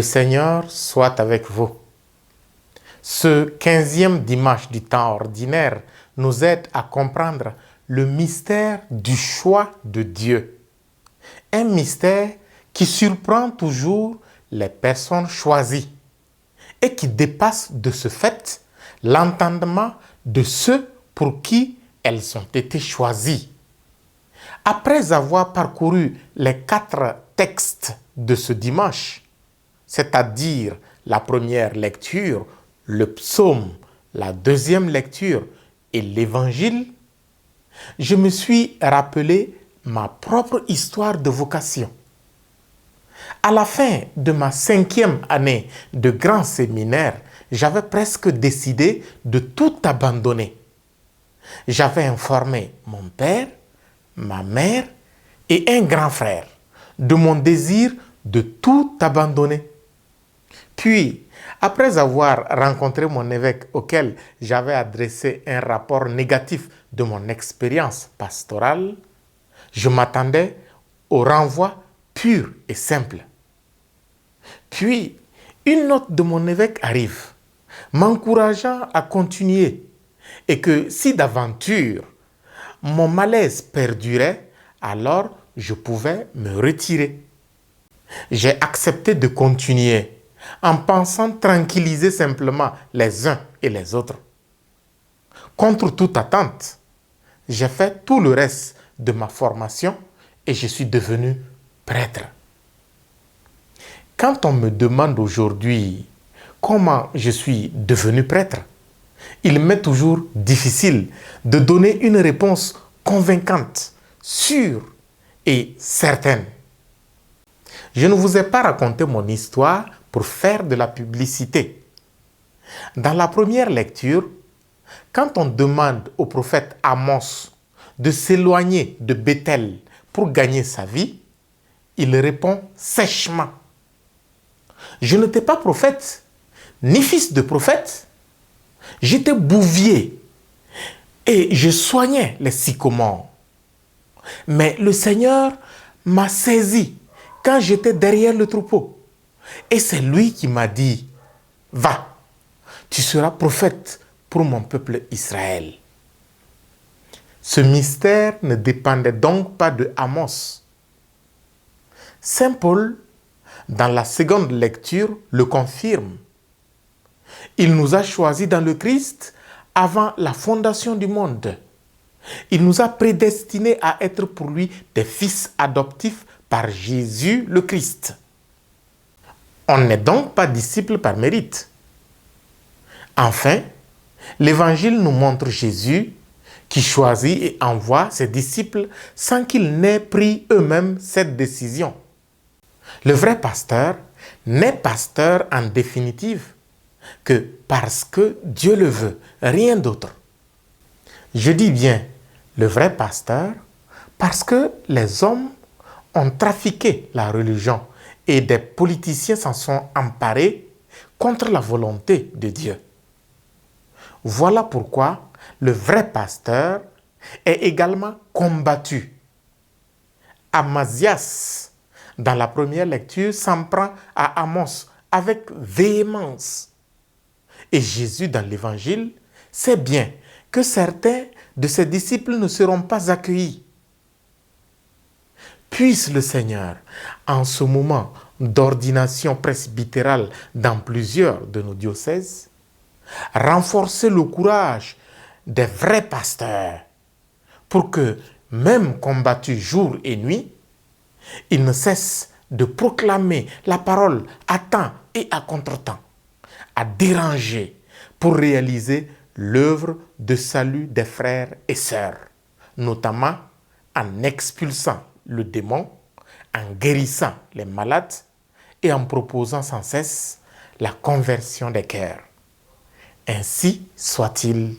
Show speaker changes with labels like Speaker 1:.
Speaker 1: Le Seigneur soit avec vous. Ce 15e dimanche du temps ordinaire nous aide à comprendre le mystère du choix de Dieu. Un mystère qui surprend toujours les personnes choisies et qui dépasse de ce fait l'entendement de ceux pour qui elles ont été choisies. Après avoir parcouru les 4 textes de ce dimanche, c'est-à-dire la première lecture, le psaume, la deuxième lecture et l'évangile, je me suis rappelé ma propre histoire de vocation. À la fin de ma 5e année de grand séminaire, j'avais presque décidé de tout abandonner. J'avais informé mon père, ma mère et un grand frère de mon désir de tout abandonner. Puis, après avoir rencontré mon évêque auquel j'avais adressé un rapport négatif de mon expérience pastorale, je m'attendais au renvoi pur et simple. Puis, une note de mon évêque arrive, m'encourageant à continuer et que si d'aventure mon malaise perdurait, alors je pouvais me retirer. J'ai accepté de continuer en pensant tranquilliser simplement les uns et les autres. Contre toute attente, j'ai fait tout le reste de ma formation et je suis devenu prêtre. Quand on me demande aujourd'hui comment je suis devenu prêtre, il m'est toujours difficile de donner une réponse convaincante, sûre et certaine. Je ne vous ai pas raconté mon histoire pour faire de la publicité. Dans la première lecture, quand on demande au prophète Amos de s'éloigner de Bethel pour gagner sa vie, il répond sèchement: je n'étais pas prophète, ni fils de prophète. J'étais bouvier et je soignais les sycomores. Mais le Seigneur m'a saisi quand j'étais derrière le troupeau. Et c'est lui qui m'a dit: va, tu seras prophète pour mon peuple Israël. Ce mystère ne dépendait donc pas de Amos. Saint Paul, dans la seconde lecture, le confirme. Il nous a choisis dans le Christ avant la fondation du monde. Il nous a prédestinés à être pour lui des fils adoptifs par Jésus le Christ. On n'est donc pas disciple par mérite. Enfin, l'Évangile nous montre Jésus qui choisit et envoie ses disciples sans qu'ils n'aient pris eux-mêmes cette décision. Le vrai pasteur n'est pasteur en définitive que parce que Dieu le veut, rien d'autre. Je dis bien le vrai pasteur parce que les hommes ont trafiqué la religion et des politiciens s'en sont emparés contre la volonté de Dieu. Voilà pourquoi le vrai pasteur est également combattu. Amasias, dans la première lecture, s'en prend à Amos avec véhémence. Et Jésus, dans l'Évangile, sait bien que certains de ses disciples ne seront pas accueillis. Puisse le Seigneur, en ce moment d'ordination presbytérale dans plusieurs de nos diocèses, renforcer le courage des vrais pasteurs pour que, même combattus jour et nuit, ils ne cessent de proclamer la parole à temps et à contre-temps, à déranger pour réaliser l'œuvre de salut des frères et sœurs, notamment en expulsant le démon, en guérissant les malades et en proposant sans cesse la conversion des cœurs. Ainsi soit-il.